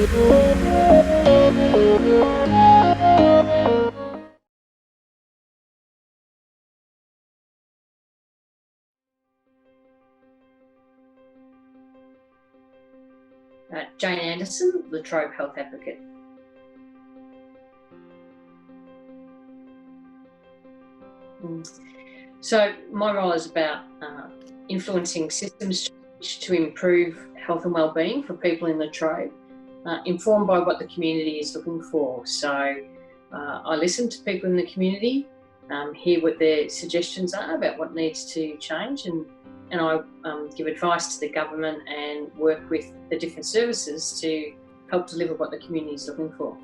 Jane Anderson, Latrobe Health Advocate. So my role is about influencing systems to improve health and wellbeing for people in Latrobe, informed by what the community is looking for. So I listen to people in the community, hear what their suggestions are about what needs to change, and I give advice to the government and work with the different services to help deliver what the community is looking for.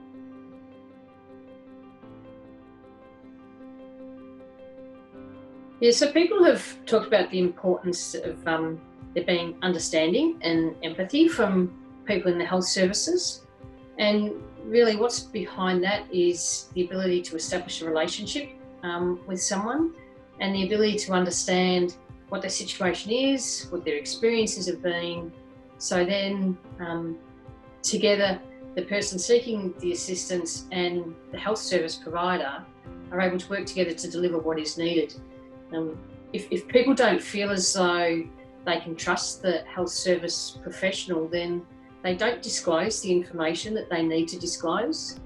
Yeah, so people have talked about the importance of there being understanding and empathy from people in the health services. And really what's behind that is the ability to establish a relationship with someone, and the ability to understand what their situation is, what their experiences have been. So then together, the person seeking the assistance and the health service provider are able to work together to deliver what is needed. If people don't feel as though they can trust the health service professional, then they don't disclose the information that they need to disclose,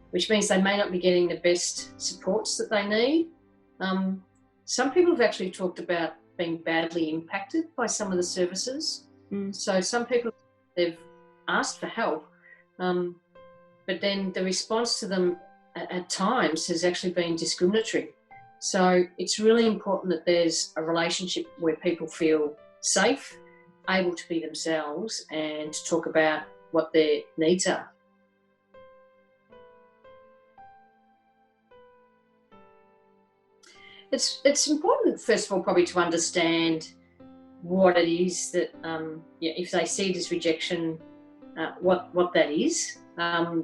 which means they may not be getting the best supports that they need. Some people have actually talked about being badly impacted by some of the services. So some people, they've asked for help, but then the response to them at times has actually been discriminatory. So it's really important that there's a relationship where people feel safe, able to be themselves, and to talk about what their needs are. It's important, first of all, probably to understand what it is that, if they see it as rejection, what that is.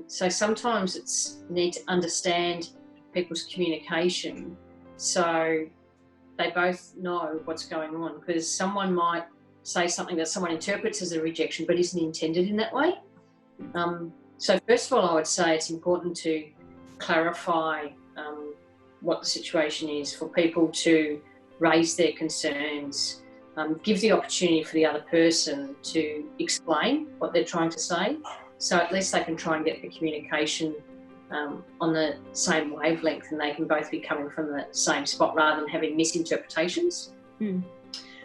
So sometimes it's need to understand people's communication, so they both know what's going on, because someone might say something that someone interprets as a rejection but isn't intended in that way. So first of all, I would say it's important to clarify what the situation is, for people to raise their concerns, give the opportunity for the other person to explain what they're trying to say, so at least they can try and get the communication on the same wavelength, and they can both be coming from the same spot rather than having misinterpretations.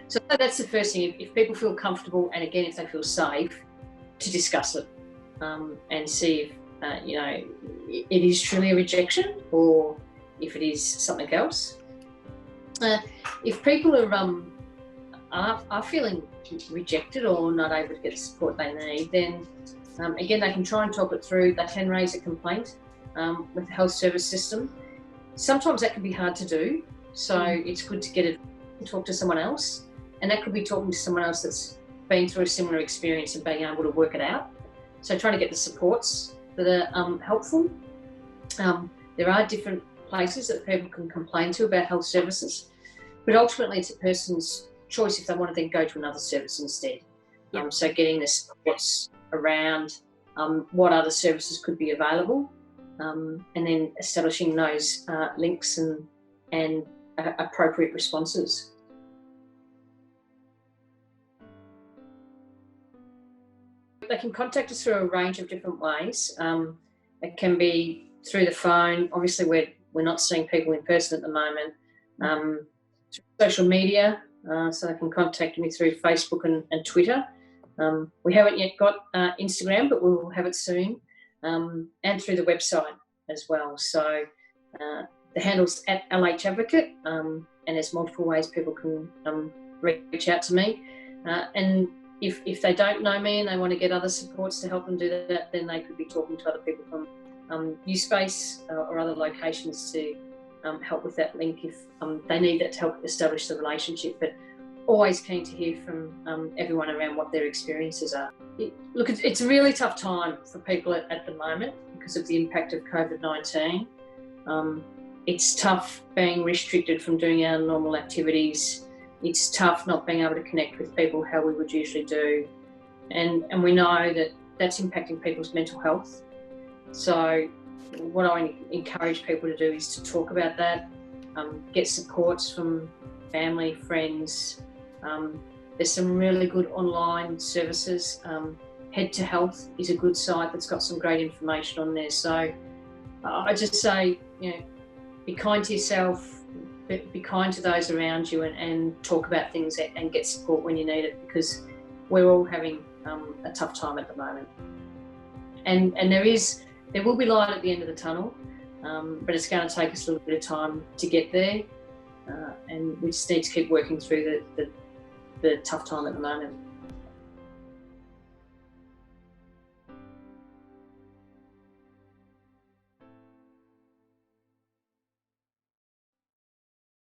So that's the first thing. If people feel comfortable, and again, if they feel safe, to discuss it and see if it is truly a rejection, or if it is something else. If people are feeling rejected or not able to get the support they need, then again, they can try and talk it through. They can raise a complaint with the health service system. Sometimes that can be hard to do, so it's good to get it and talk to someone else, and that could be talking to someone else that's been through a similar experience and being able to work it out. So trying to get the supports that are helpful. There are different places that people can complain to about health services, but ultimately it's a person's choice if they want to then go to another service instead. So getting the supports around what other services could be available, and then establishing those links and appropriate responses. They can contact us through a range of different ways. It can be through the phone. Obviously, we're not seeing people in person at the moment. Through social media, so they can contact me through Facebook and Twitter. We haven't yet got Instagram, but we will have it soon, and through the website as well. So the handle's at LH Advocate, and there's multiple ways people can reach out to me. And if they don't know me and they want to get other supports to help them do that, then they could be talking to other people from Headspace or other locations to help with that link if they need that to help establish the relationship. But always keen to hear from everyone around what their experiences are. Look, it's a really tough time for people at the moment because of the impact of COVID-19. It's tough being restricted from doing our normal activities. It's tough not being able to connect with people how we would usually do. And we know that that's impacting people's mental health. So what I encourage people to do is to talk about that, get supports from family, friends. There's some really good online services. Head to Health is a good site that's got some great information on there. So I just say, be kind to yourself, be kind to those around you, and talk about things and get support when you need it, because we're all having a tough time at the moment. And there will be light at the end of the tunnel, but it's going to take us a little bit of time to get there, and we just need to keep working through the tough time at the moment.